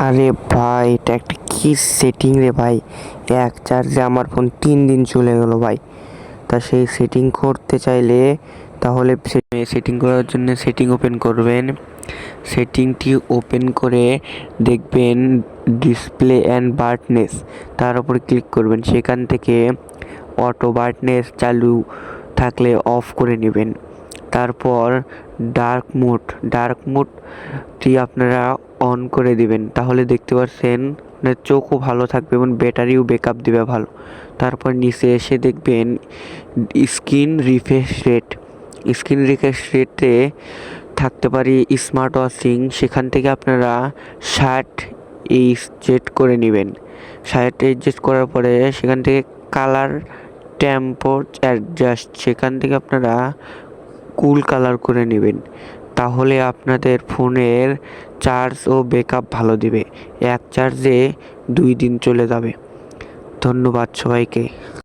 আরে ভাই, এটা একটা কি সেটিং রে ভাই! এক চার্জে আমার ফোন 3 দিন চলে গেল ভাই। তা সেই সেটিং করতে চাইলে তাহলে সেটিং করার জন্য সেটিং ওপেন করবেন। সেটিংটি ওপেন করে দেখবেন ডিসপ্লে অ্যান্ড ব্রাইটনেস, তার উপর ক্লিক করবেন। সেখান থেকে অটো ব্রাইটনেস চালু থাকলে অফ করে নেবেন। তারপর ডার্ক মোডটি আপনারা অন করে দিবেন, তাহলে দেখতে পাচ্ছেন আপনার চোখও ভালো থাকবে এবং ব্যাটারিও ব্যাকআপ দিবে ভালো। তারপর নিচে এসে দেখবেন স্ক্রিন রিফ্রেশ রেটে থাকতে পারি স্মার্ট ওয়াচিং। সেখান থেকে আপনারা 60 সেট করে নেবেন। 60 অ্যাডজাস্ট করার পরে সেখান থেকে কালার টেম্পো অ্যাডজাস্ট, সেখান থেকে আপনারা কুল কালার করে নেবেন। তাহলে আপনাদের ফোনের চার্জ ও ব্যাকআপ ভালো দিবে। এক চার্জে 2 দিন চলে যাবে। ধন্যবাদ সবাইকে।